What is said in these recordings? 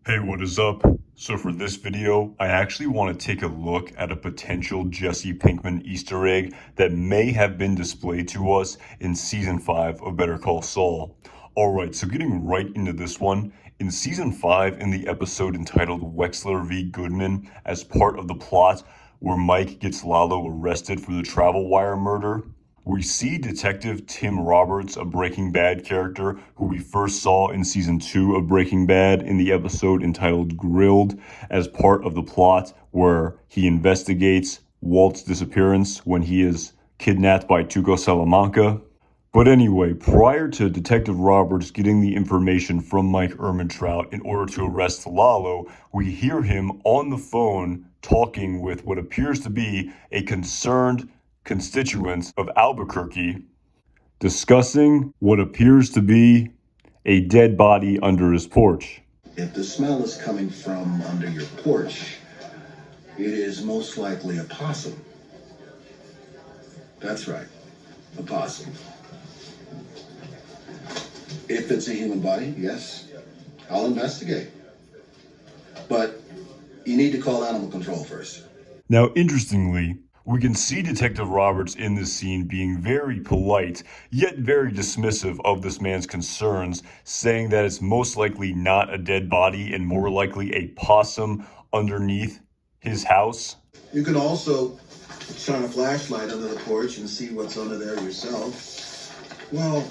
Hey, what is up? So for this video, I actually want to take a look at a potential Jesse Pinkman Easter egg that may have been displayed to us in Season 5 of Better Call Saul. Alright, so getting right into this one, in Season 5, in the episode entitled Wexler v. Goodman, as part of the plot where Mike gets Lalo arrested for the travel wire murder, we see Detective Tim Roberts, a Breaking Bad character who we first saw in Season 2 of Breaking Bad in the episode entitled Grilled, as part of the plot where he investigates Walt's disappearance when he is kidnapped by Tuco Salamanca. But anyway, prior to Detective Roberts getting the information from Mike Ehrmantraut in order to arrest Lalo, we hear him on the phone talking with what appears to be a concerned constituents of Albuquerque, discussing what appears to be a dead body under his porch. If the smell is coming from under your porch, it is most likely a possum. That's right, a possum. If it's a human body, yes, I'll investigate. But you need to call animal control first. Now, interestingly, we can see Detective Roberts in this scene being very polite, yet very dismissive of this man's concerns, saying that it's most likely not a dead body and more likely a possum underneath his house. You can also shine a flashlight under the porch and see what's under there yourself. Well,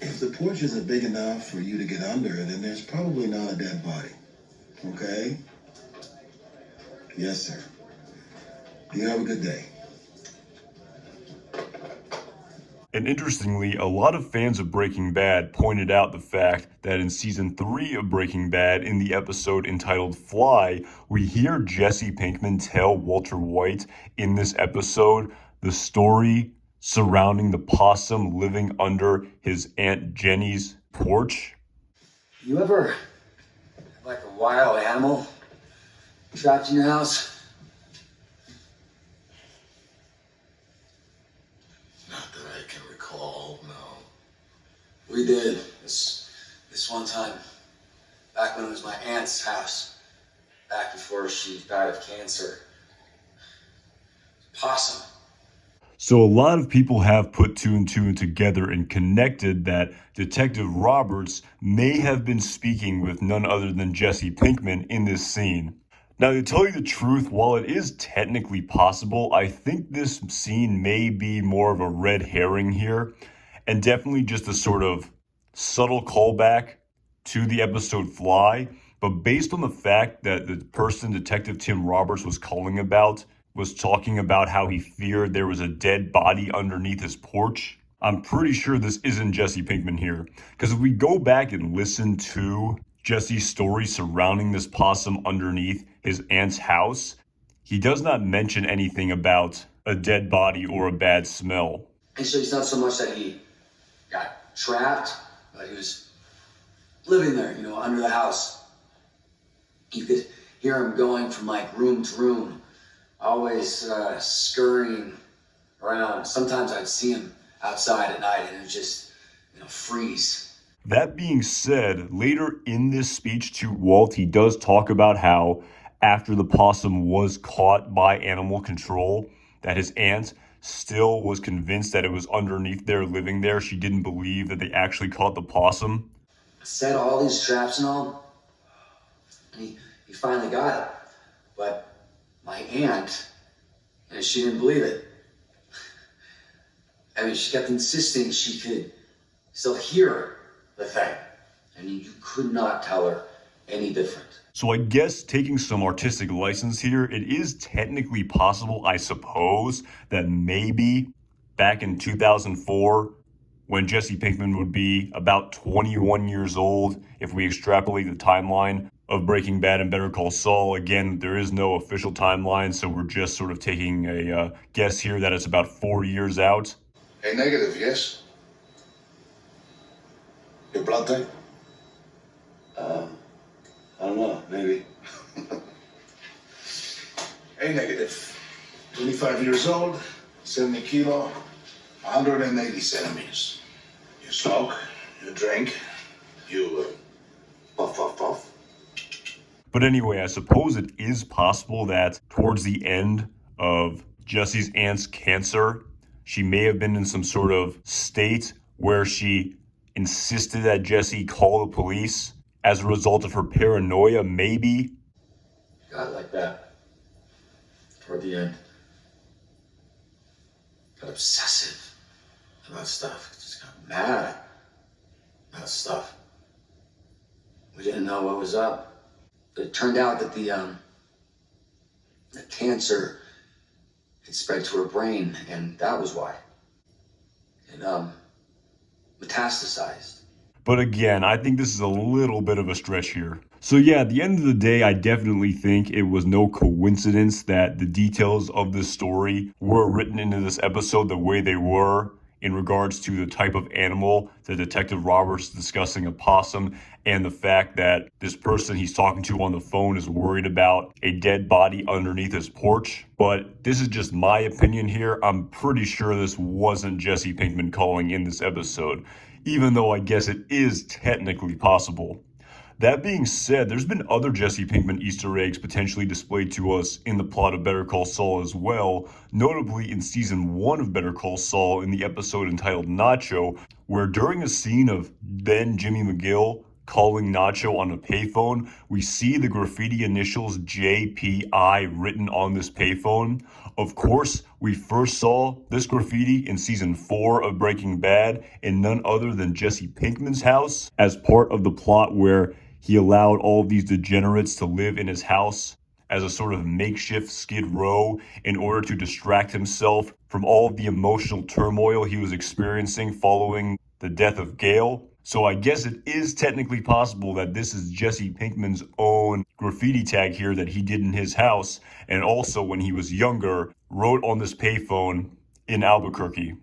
if the porch isn't big enough for you to get under, then there's probably not a dead body. Okay? Yes, sir. You have a good day. And interestingly, a lot of fans of Breaking Bad pointed out the fact that in Season 3 of Breaking Bad, in the episode entitled Fly, we hear Jesse Pinkman tell Walter White in this episode the story surrounding the possum living under his Aunt Jenny's porch. You ever have like a wild animal trapped in your house? Not that I can recall, no. We did this one time, back when it was my aunt's house, back before she died of cancer. Possum. So a lot of people have put two and two together and connected that Detective Roberts may have been speaking with none other than Jesse Pinkman in this scene. Now, to tell you the truth, while it is technically possible, I think this scene may be more of a red herring here, and definitely just a sort of subtle callback to the episode Fly. But based on the fact that the person Detective Tim Roberts was talking about how he feared there was a dead body underneath his porch, I'm pretty sure this isn't Jesse Pinkman here. Because if we go back and listen to Jesse's story surrounding this possum underneath his aunt's house, he does not mention anything about a dead body or a bad smell. Actually, it's not so much that he got trapped, but he was living there, under the house. You could hear him going from like room to room, always scurrying around. Sometimes I'd see him outside at night and it would just, freeze. That being said, later in this speech to Walt, he does talk about how after the possum was caught by animal control, that his aunt still was convinced that it was underneath there, living there. She didn't believe that they actually caught the possum. Set all these traps and all, and he finally got it. But my aunt, she didn't believe it. She kept insisting she could still hear the thing. You could not tell her any different. So I guess taking some artistic license here, it is technically possible, I suppose, that maybe back in 2004, when Jesse Pinkman would be about 21 years old, if we extrapolate the timeline of Breaking Bad and Better Call Saul. Again, there is no official timeline, so we're just sort of taking a guess here that it's about 4 years out. A negative, yes? Your blood type? I don't know, maybe. A negative. 25 years old, 70 kilo, 180 centimeters. You smoke, you drink, you puff up. But anyway, I suppose it is possible that towards the end of Jesse's aunt's cancer, she may have been in some sort of state where she insisted that Jesse call the police as a result of her paranoia, maybe. Got like that toward the end. Got obsessive about stuff. Just got mad about stuff. We didn't know what was up. It turned out that the cancer had spread to her brain, and that was why. It metastasized. But again, I think this is a little bit of a stretch here. So yeah, at the end of the day, I definitely think it was no coincidence that the details of this story were written into this episode the way they were in regards to the type of animal that Detective Roberts is discussing, a possum, and the fact that this person he's talking to on the phone is worried about a dead body underneath his porch. But this is just my opinion here. I'm pretty sure this wasn't Jesse Pinkman calling in this episode, even though I guess it is technically possible. That being said, there's been other Jesse Pinkman Easter eggs potentially displayed to us in the plot of Better Call Saul as well, notably in season 1 of Better Call Saul in the episode entitled Nacho, where during a scene of then Jimmy McGill calling Nacho on a payphone, we see the graffiti initials JPI written on this payphone. Of course, we first saw this graffiti in season 4 of Breaking Bad in none other than Jesse Pinkman's house as part of the plot where he allowed all of these degenerates to live in his house as a sort of makeshift Skid Row in order to distract himself from all of the emotional turmoil he was experiencing following the death of Gail. So I guess it is technically possible that this is Jesse Pinkman's own graffiti tag here that he did in his house, and also when he was younger, wrote on this payphone in Albuquerque.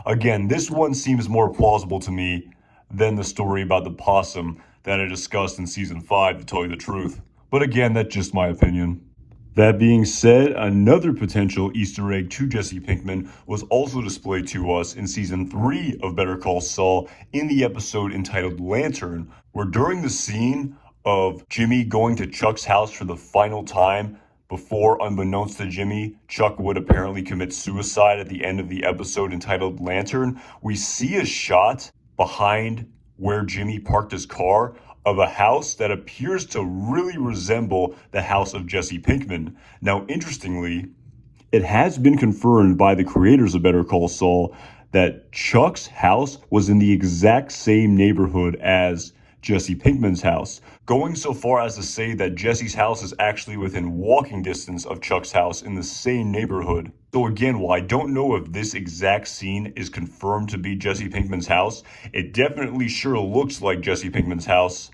Again, this one seems more plausible to me than the story about the possum that I discussed in season 5, to tell you the truth. But again, that's just my opinion. That being said, another potential Easter egg to Jesse Pinkman was also displayed to us in season 3 of Better Call Saul in the episode entitled Lantern, where during the scene of Jimmy going to Chuck's house for the final time before, unbeknownst to Jimmy, Chuck would apparently commit suicide at the end of the episode entitled Lantern, we see a shot behind where Jimmy parked his car of a house that appears to really resemble the house of Jesse Pinkman. Now, interestingly, it has been confirmed by the creators of Better Call Saul that Chuck's house was in the exact same neighborhood as Jesse Pinkman's house, going so far as to say that Jesse's house is actually within walking distance of Chuck's house in the same neighborhood. So again, while I don't know if this exact scene is confirmed to be Jesse Pinkman's house, it definitely sure looks like Jesse Pinkman's house,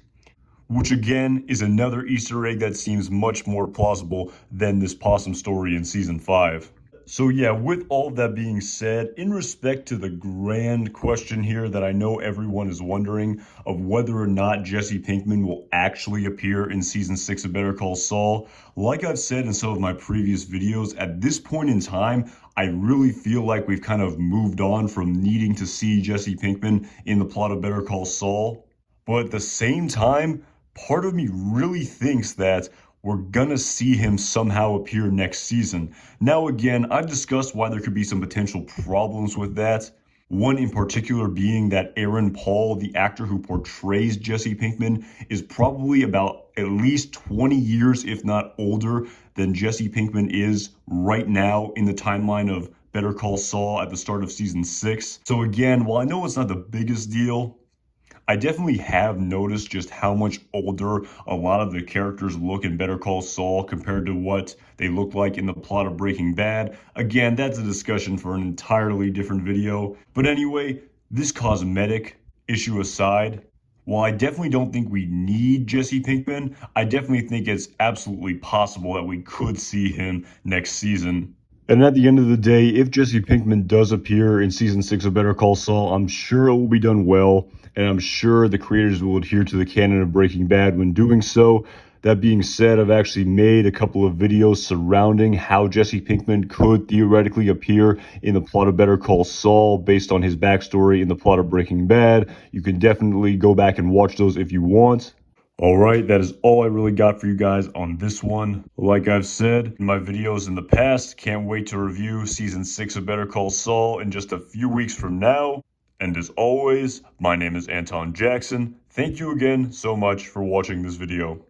which again is another Easter egg that seems much more plausible than this possum story in season 5. So yeah, with all that being said, in respect to the grand question here that I know everyone is wondering of whether or not Jesse Pinkman will actually appear in season 6 of Better Call Saul, like I've said in some of my previous videos, at this point in time, I really feel like we've kind of moved on from needing to see Jesse Pinkman in the plot of Better Call Saul. But at the same time, part of me really thinks that we're gonna see him somehow appear next season. Now again, I've discussed why there could be some potential problems with that. One in particular being that Aaron Paul, the actor who portrays Jesse Pinkman, is probably about at least 20 years, if not older, than Jesse Pinkman is right now in the timeline of Better Call Saul at the start of season 6. So again, while I know it's not the biggest deal, I definitely have noticed just how much older a lot of the characters look in Better Call Saul compared to what they look like in the plot of Breaking Bad. Again, that's a discussion for an entirely different video. But anyway, this cosmetic issue aside, while I definitely don't think we need Jesse Pinkman, I definitely think it's absolutely possible that we could see him next season. And at the end of the day, if Jesse Pinkman does appear in season 6 of Better Call Saul, I'm sure it will be done well, and I'm sure the creators will adhere to the canon of Breaking Bad when doing so. That being said, I've actually made a couple of videos surrounding how Jesse Pinkman could theoretically appear in the plot of Better Call Saul based on his backstory in the plot of Breaking Bad. You can definitely go back and watch those if you want. Alright, that is all I really got for you guys on this one. Like I've said in my videos in the past, can't wait to review Season 6 of Better Call Saul in just a few weeks from now. And as always, my name is Anton Jackson. Thank you again so much for watching this video.